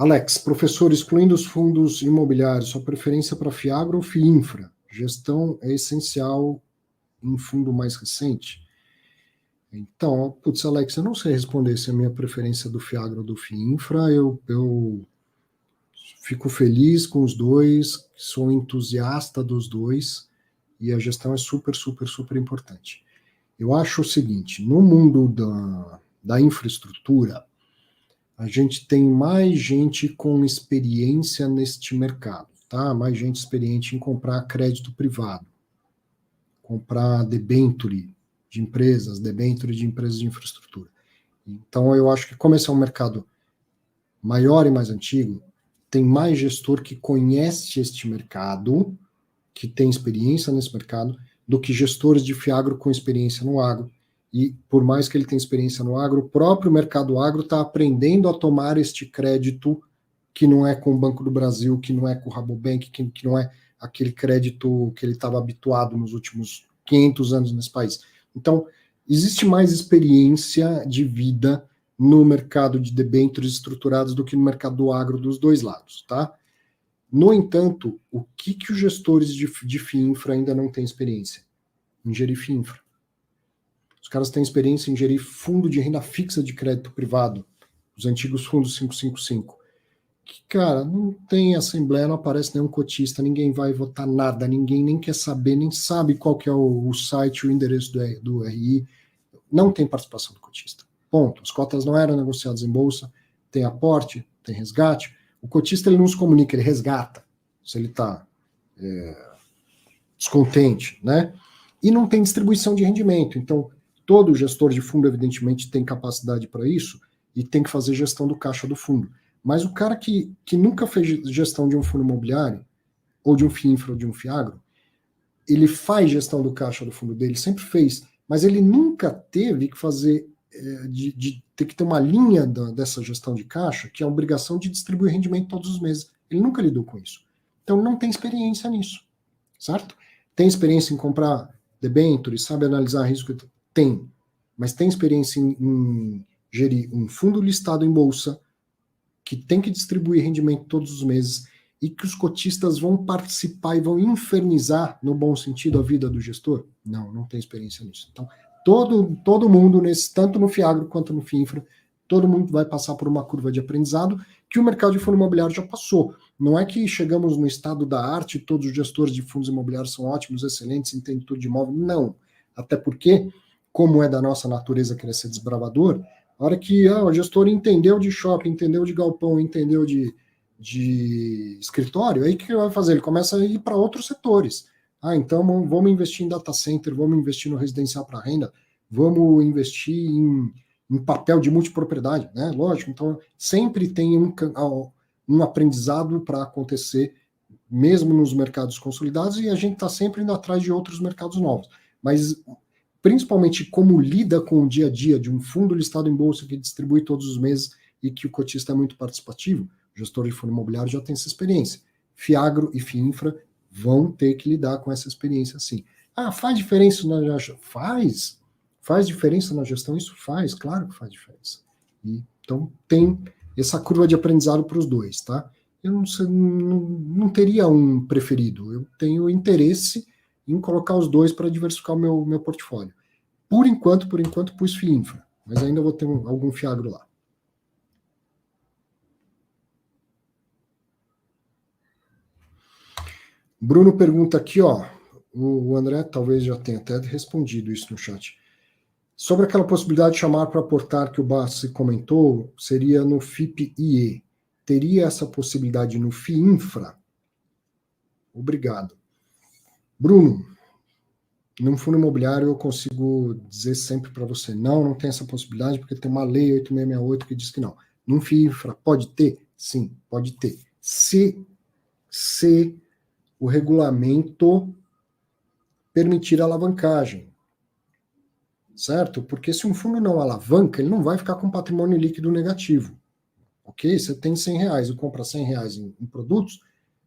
Alex, professor, excluindo os fundos imobiliários, sua preferência para FIAGRO ou FIINFRA? Gestão é essencial em fundo mais recente? Então, putz, Alex, eu não sei responder se é a minha preferência do FIAGRO ou do FIINFRA. Eu fico feliz com os dois, sou entusiasta dos dois, e a gestão é super, super, super importante. Eu acho o seguinte, no mundo da infraestrutura, a gente tem mais gente com experiência neste mercado, tá? Mais gente experiente em comprar crédito privado, comprar debênture de empresas de infraestrutura. Então, eu acho que como esse é um mercado maior e mais antigo, tem mais gestor que conhece este mercado, que tem experiência nesse mercado, do que gestores de FIAGRO com experiência no agro. E por mais que ele tenha experiência no agro, o próprio mercado agro está aprendendo a tomar este crédito que não é com o Banco do Brasil, que não é com o Rabobank, que não é aquele crédito que ele estava habituado nos últimos 500 anos nesse país. Então, existe mais experiência de vida no mercado de debêntures estruturados do que no mercado do agro dos dois lados, tá? No entanto, o que os gestores de FIINFRA ainda não têm experiência? Em gerir FIINFRA. Os caras têm experiência em gerir fundo de renda fixa de crédito privado, os antigos fundos 555. Que, cara, não tem assembleia, não aparece nenhum cotista, ninguém vai votar nada, ninguém nem quer saber, nem sabe qual que é o site, o endereço do RI, não tem participação do cotista. Ponto. As cotas não eram negociadas em bolsa, tem aporte, tem resgate. O cotista ele não se comunica, ele resgata, se ele está descontente, né? E não tem distribuição de rendimento. Então, todo gestor de fundo, evidentemente, tem capacidade para isso e tem que fazer gestão do caixa do fundo. Mas o cara que nunca fez gestão de um fundo imobiliário, ou de um FIINFRA ou de um FIAGRO, ele faz gestão do caixa do fundo dele, sempre fez, mas ele nunca teve que fazer, de ter que ter uma linha dessa gestão de caixa, que é a obrigação de distribuir rendimento todos os meses. Ele nunca lidou com isso. Então não tem experiência nisso, certo? Tem experiência em comprar debêntures, sabe analisar risco? Tem. Mas tem experiência em gerir um fundo listado em bolsa, que tem que distribuir rendimento todos os meses e que os cotistas vão participar e vão infernizar, no bom sentido, a vida do gestor? Não tem experiência nisso. Então, todo mundo, tanto no FIAGRO quanto no FIINFRA, todo mundo vai passar por uma curva de aprendizado que o mercado de fundo imobiliário já passou. Não é que chegamos no estado da arte, todos os gestores de fundos imobiliários são ótimos, excelentes, entendem tudo de imóvel. Não. Até porque, como é da nossa natureza querer ser desbravador, a hora que o gestor entendeu de shopping, entendeu de galpão, entendeu de escritório, aí o que ele vai fazer? Ele começa a ir para outros setores. Então vamos investir em data center, vamos investir no residencial para renda, vamos investir em papel de multipropriedade, né? Lógico, então sempre tem um aprendizado para acontecer, mesmo nos mercados consolidados, e a gente está sempre indo atrás de outros mercados novos. Mas principalmente como lida com o dia a dia de um fundo listado em bolsa que distribui todos os meses e que o cotista é muito participativo, o gestor de fundo imobiliário já tem essa experiência. FIAGRO e FIINFRA vão ter que lidar com essa experiência sim. Faz diferença na gestão? Faz diferença na gestão? Isso faz, claro que faz diferença. Então tem essa curva de aprendizado para os dois, tá? Eu não teria um preferido, eu tenho interesse em colocar os dois para diversificar o meu portfólio. Por enquanto, pus FIINFRA, mas ainda vou ter algum FIAGRO lá. Bruno pergunta aqui, o André talvez já tenha até respondido isso no chat. Sobre aquela possibilidade de chamar para aportar que o Bassi comentou, seria no FIP-IE. Teria essa possibilidade no FIINFRA? Obrigado. Bruno, num fundo imobiliário eu consigo dizer sempre para você, não tem essa possibilidade, porque tem uma lei 8668 que diz que não. Num FIINFRA, pode ter? Sim, pode ter. Se o regulamento permitir a alavancagem, certo? Porque se um fundo não alavanca, ele não vai ficar com patrimônio líquido negativo, ok? Você tem R$100 e compra R$100 em produtos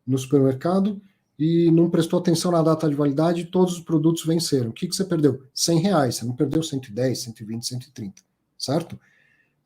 no supermercado e não prestou atenção na data de validade, todos os produtos venceram. O que você perdeu? R$100, você não perdeu 110, 120, 130, certo?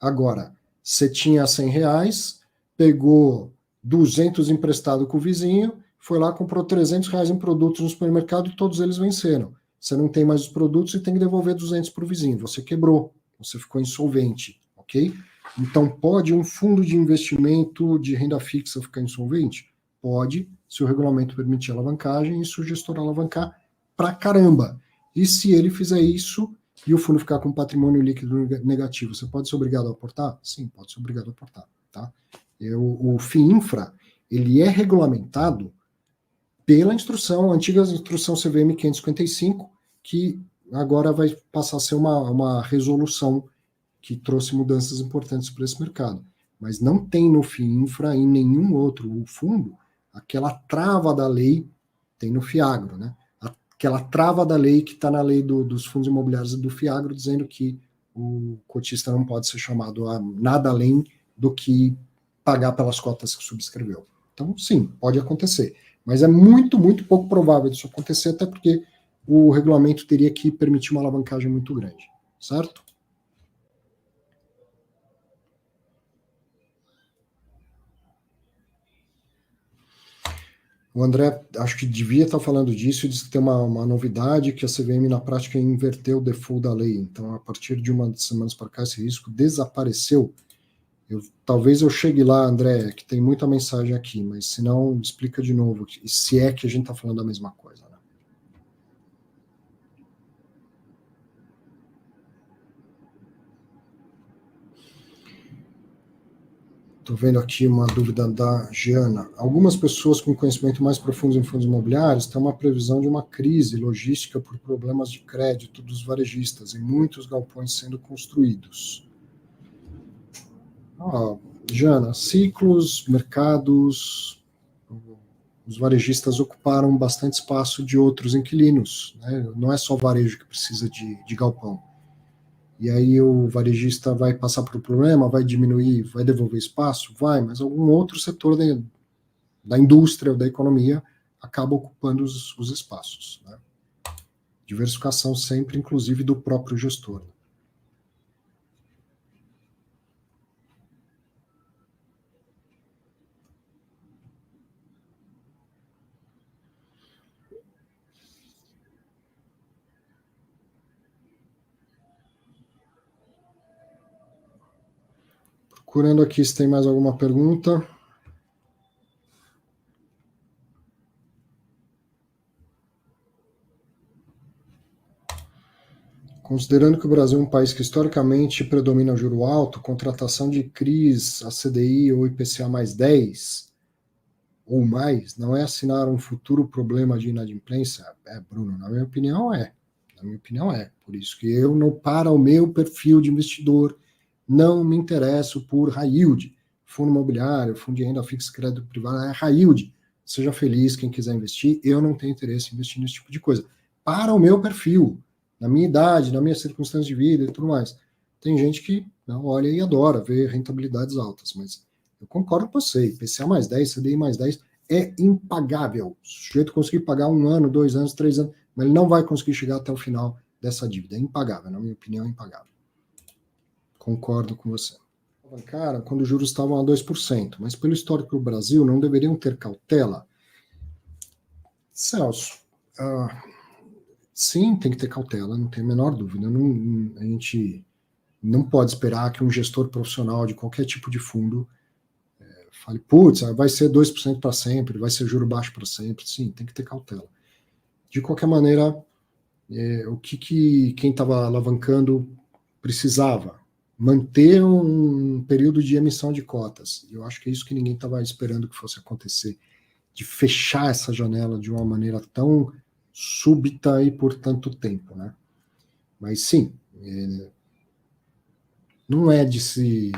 Agora, você tinha R$100, pegou 200 emprestado com o vizinho, foi lá, comprou R$300 em produtos no supermercado e todos eles venceram. Você não tem mais os produtos e tem que devolver 200 para o vizinho. Você quebrou, você ficou insolvente, ok? Então, pode um fundo de investimento de renda fixa ficar insolvente? Pode, se o regulamento permitir alavancagem e se o gestor alavancar pra caramba. E se ele fizer isso e o fundo ficar com patrimônio líquido negativo, você pode ser obrigado a aportar? Sim, pode ser obrigado a aportar, tá? O FIINFRA, ele é regulamentado pela instrução, a antiga instrução CVM 555, que agora vai passar a ser uma resolução que trouxe mudanças importantes para esse mercado. Mas não tem no FIINFRA, em nenhum outro fundo, aquela trava da lei, tem no FIAGRO, né? Aquela trava da lei que está na lei dos fundos imobiliários e do FIAGRO, dizendo que o cotista não pode ser chamado a nada além do que pagar pelas cotas que subscreveu. Então, sim, pode acontecer. Mas é muito, muito pouco provável disso acontecer, até porque o regulamento teria que permitir uma alavancagem muito grande, certo? O André, acho que devia estar falando disso, e disse que tem uma novidade, que a CVM na prática inverteu o default da lei. Então, a partir de umas semanas para cá, esse risco desapareceu. Talvez eu chegue lá, André, que tem muita mensagem aqui, mas se não, explica de novo, se é que a gente está falando da mesma coisa. Né? Estou vendo aqui uma dúvida da Giana. Algumas pessoas com conhecimento mais profundo em fundos imobiliários têm uma previsão de uma crise logística por problemas de crédito dos varejistas e muitos galpões sendo construídos. Jana, ciclos, mercados, os varejistas ocuparam bastante espaço de outros inquilinos, né? Não é só varejo que precisa de galpão. E aí o varejista vai passar por um problema, vai diminuir, vai devolver espaço? Vai, mas algum outro setor da indústria ou da economia acaba ocupando os espaços. Né? Diversificação sempre, inclusive, do próprio gestor. Procurando aqui se tem mais alguma pergunta. Considerando que o Brasil é um país que historicamente predomina o juro alto, contratação de CRIs, a CDI ou IPCA mais 10 ou mais, não é assinar um futuro problema de inadimplência? Bruno, na minha opinião é. Na minha opinião é. Por isso que eu, não, para o meu perfil de investidor, não me interesso por high yield. Fundo imobiliário, fundo de renda fixa, crédito privado, é high yield. Seja feliz quem quiser investir, eu não tenho interesse em investir nesse tipo de coisa. Para o meu perfil, na minha idade, na minha circunstância de vida e tudo mais. Tem gente que não, olha e adora ver rentabilidades altas, mas eu concordo com você, IPCA mais 10, CDI mais 10 é impagável. O sujeito conseguir pagar 1 ano, 2 anos, 3 anos, mas ele não vai conseguir chegar até o final dessa dívida. É impagável, na minha opinião, é impagável. Concordo com você. Cara, quando os juros estavam a 2%, mas pelo histórico do Brasil, não deveriam ter cautela? Celso, sim, tem que ter cautela, não tem a menor dúvida. Não, a gente não pode esperar que um gestor profissional de qualquer tipo de fundo fale, putz, vai ser 2% para sempre, vai ser juro baixo para sempre. Sim, tem que ter cautela. De qualquer maneira, o que quem estava alavancando precisava? Manter um período de emissão de cotas. Eu acho que é isso que ninguém estava esperando que fosse acontecer, de fechar essa janela de uma maneira tão súbita e por tanto tempo, né? Mas sim, não é de se...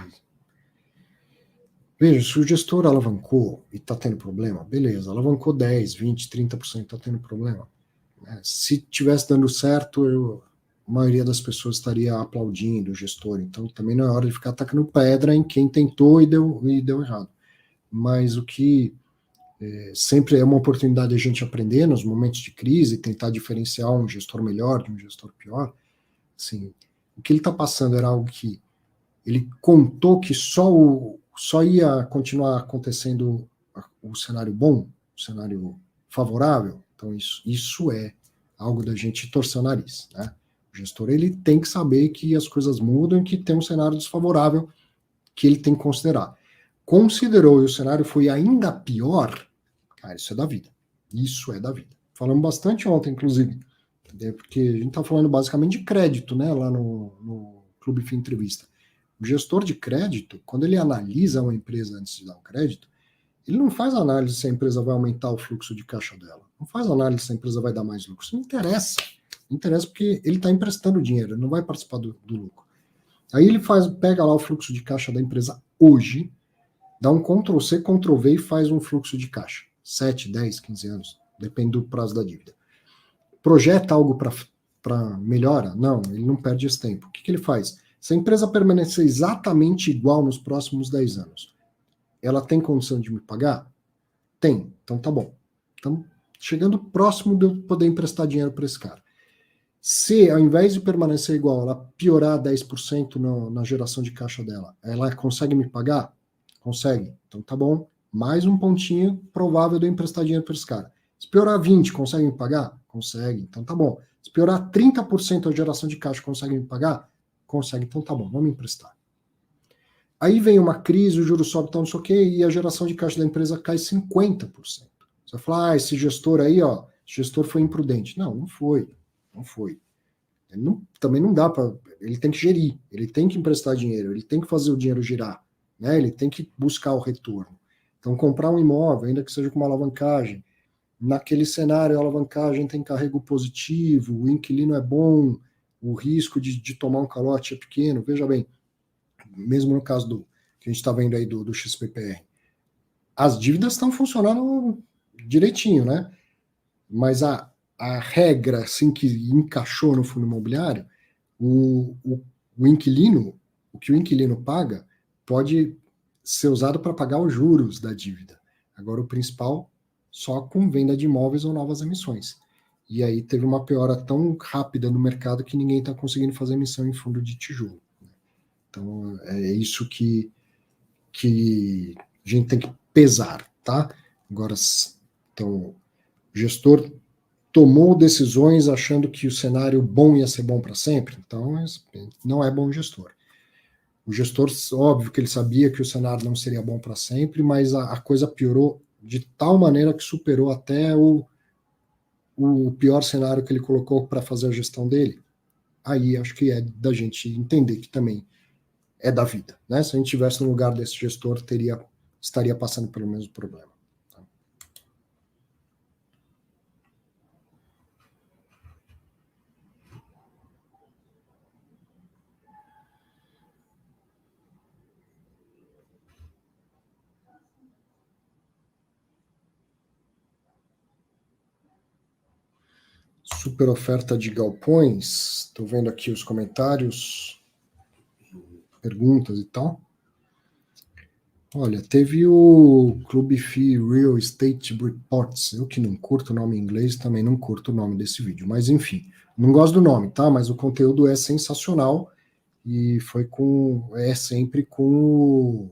Veja, se o gestor alavancou e está tendo problema, beleza, alavancou 10, 20, 30%, está tendo problema. Se tivesse dando certo, a maioria das pessoas estaria aplaudindo o gestor, então também não é hora de ficar atacando pedra em quem tentou e deu errado. Mas o que sempre é uma oportunidade de a gente aprender nos momentos de crise, tentar diferenciar um gestor melhor de um gestor pior. Assim, o que ele está passando era algo que ele contou que só só ia continuar acontecendo o cenário bom, o cenário favorável. Então, isso é algo da gente torcer o nariz, né? O gestor, ele tem que saber que as coisas mudam e que tem um cenário desfavorável que ele tem que considerar. Considerou e o cenário foi ainda pior, cara, isso é da vida. Isso é da vida. Falamos bastante ontem, inclusive, porque a gente está falando basicamente de crédito, né, lá no Clube Fim Entrevista. O gestor de crédito, quando ele analisa uma empresa antes de dar um crédito, ele não faz análise se a empresa vai aumentar o fluxo de caixa dela. Não faz análise se a empresa vai dar mais lucro. Isso não interessa. Não interessa porque ele está emprestando dinheiro, ele não vai participar do lucro. Aí ele pega lá o fluxo de caixa da empresa hoje, dá um Ctrl+C, Ctrl+V e faz um fluxo de caixa. 7, 10, 15 anos, depende do prazo da dívida. Projeta algo para melhora? Não, ele não perde esse tempo. O que ele faz? Se a empresa permanecer exatamente igual nos próximos 10 anos, ela tem condição de me pagar? Tem, então tá bom. Então, chegando próximo de eu poder emprestar dinheiro para esse cara. Se, ao invés de permanecer igual, ela piorar 10% na geração de caixa dela, ela consegue me pagar? Consegue. Então tá bom. Mais um pontinho provável de eu emprestar dinheiro para esse cara. Se piorar 20%, consegue me pagar? Consegue. Então tá bom. Se piorar 30% a geração de caixa, consegue me pagar? Consegue. Então tá bom, vamos emprestar. Aí vem uma crise, o juro sobe, então não sei o quê, e a geração de caixa da empresa cai 50%. Você vai falar, esse gestor aí, ó, esse gestor foi imprudente. Não, não foi. Não foi. Também não dá para. Ele tem que gerir, ele tem que emprestar dinheiro, ele tem que fazer o dinheiro girar, né? Ele tem que buscar o retorno. Então, comprar um imóvel, ainda que seja com uma alavancagem, naquele cenário a alavancagem tem carrego positivo, o inquilino é bom, o risco de tomar um calote é pequeno. Veja bem, mesmo no caso do que a gente está vendo aí do XPPR, as dívidas estão funcionando direitinho, né? Mas a regra assim que encaixou no fundo imobiliário, o inquilino, o que o inquilino paga, pode ser usado para pagar os juros da dívida. Agora, o principal, só com venda de imóveis ou novas emissões. E aí teve uma piora tão rápida no mercado que ninguém está conseguindo fazer emissão em fundo de tijolo. Então, é isso que a gente tem que pesar, tá? Agora, então, o gestor tomou decisões achando que o cenário bom ia ser bom para sempre, então não é bom gestor. O gestor, óbvio que ele sabia que o cenário não seria bom para sempre, mas a coisa piorou de tal maneira que superou até o pior cenário que ele colocou para fazer a gestão dele. Aí acho que é da gente entender que também é da vida, né? Se a gente tivesse no lugar desse gestor, estaria passando pelo mesmo problema. Super oferta de galpões. Estou vendo aqui os comentários, perguntas e tal. Olha, teve o Clube FI Real Estate Reports. Eu que não curto o nome em inglês, também não curto o nome desse vídeo. Mas enfim, não gosto do nome, tá? Mas o conteúdo é sensacional e é sempre com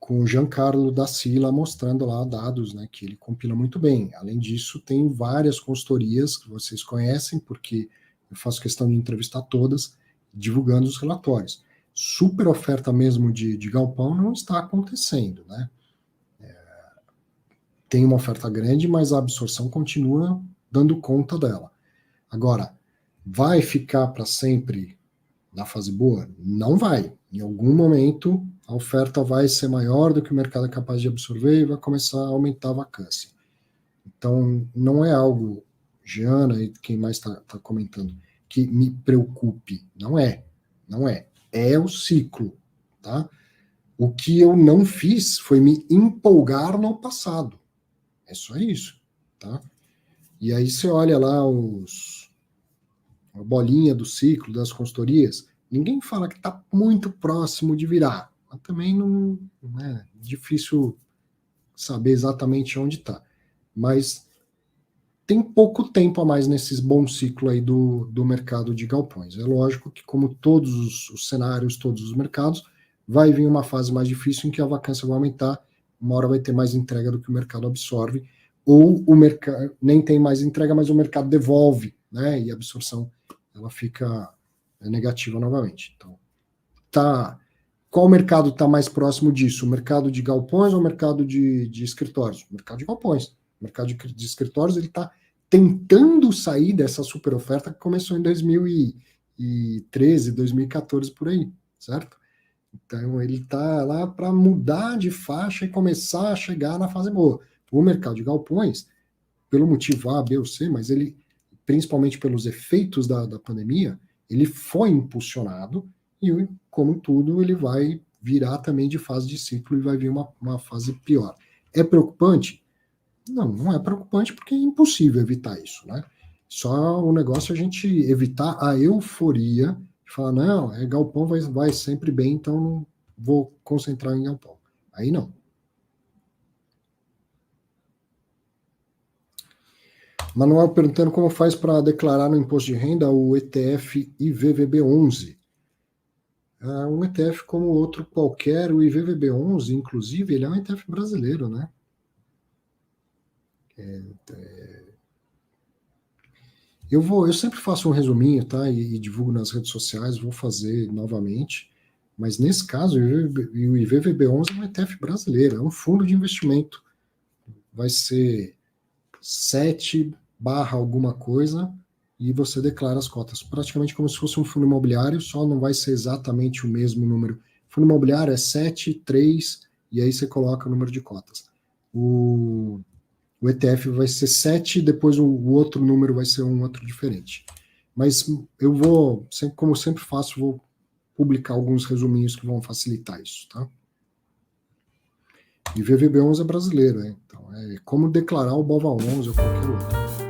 o Giancarlo da Sila mostrando lá dados, né, que ele compila muito bem. Além disso, tem várias consultorias que vocês conhecem, porque eu faço questão de entrevistar todas, divulgando os relatórios. Super oferta mesmo de galpão não está acontecendo, né? Tem uma oferta grande, mas a absorção continua dando conta dela. Agora, vai ficar para sempre na fase boa? Não vai. Em algum momento, a oferta vai ser maior do que o mercado é capaz de absorver e vai começar a aumentar a vacância. Então, não é algo, Giana e quem mais está comentando, que me preocupe. Não é. Não é. É o ciclo, tá? O que eu não fiz foi me empolgar no passado. É só isso, tá? E aí você olha lá a bolinha do ciclo das consultorias, ninguém fala que está muito próximo de virar, mas também não é difícil saber exatamente onde está. Mas tem pouco tempo a mais nesses bons ciclos aí do mercado de galpões. É lógico que, como todos os cenários, todos os mercados, vai vir uma fase mais difícil em que a vacância vai aumentar, uma hora vai ter mais entrega do que o mercado absorve, ou o mercado nem tem mais entrega, mas o mercado devolve, né? E a absorção ela fica negativa novamente. Então, qual mercado está mais próximo disso? O mercado de galpões ou o mercado de escritórios? O mercado de galpões. O mercado de escritórios ele está tentando sair dessa super oferta que começou em 2013, 2014, por aí, certo? Então, ele está lá para mudar de faixa e começar a chegar na fase boa. O mercado de galpões, pelo motivo A, B ou C, mas ele, principalmente pelos efeitos da pandemia, ele foi impulsionado e, como tudo, ele vai virar também de fase de ciclo e vai vir uma fase pior. É preocupante? Não, não é preocupante porque é impossível evitar isso, né? Só o negócio é a gente evitar a euforia de falar, não, galpão vai sempre bem, então não vou concentrar em galpão. Aí não. Manuel perguntando como faz para declarar no imposto de renda o ETF IVVB11. Um ETF como outro qualquer, o IVVB11, inclusive, ele é um ETF brasileiro, né? Eu sempre faço um resuminho, tá? E divulgo nas redes sociais, vou fazer novamente. Mas nesse caso, o IVVB11 é um ETF brasileiro, é um fundo de investimento. Vai ser 7 barra alguma coisa e você declara as cotas. Praticamente como se fosse um fundo imobiliário, só não vai ser exatamente o mesmo número. Fundo imobiliário é 7, 3, e aí você coloca o número de cotas. O ETF vai ser 7, depois o outro número vai ser um outro diferente. Mas eu vou, como sempre faço, vou publicar alguns resuminhos que vão facilitar isso, tá? E VVB11 é brasileiro, né? Então é como declarar o BOVA11 ou qualquer outro.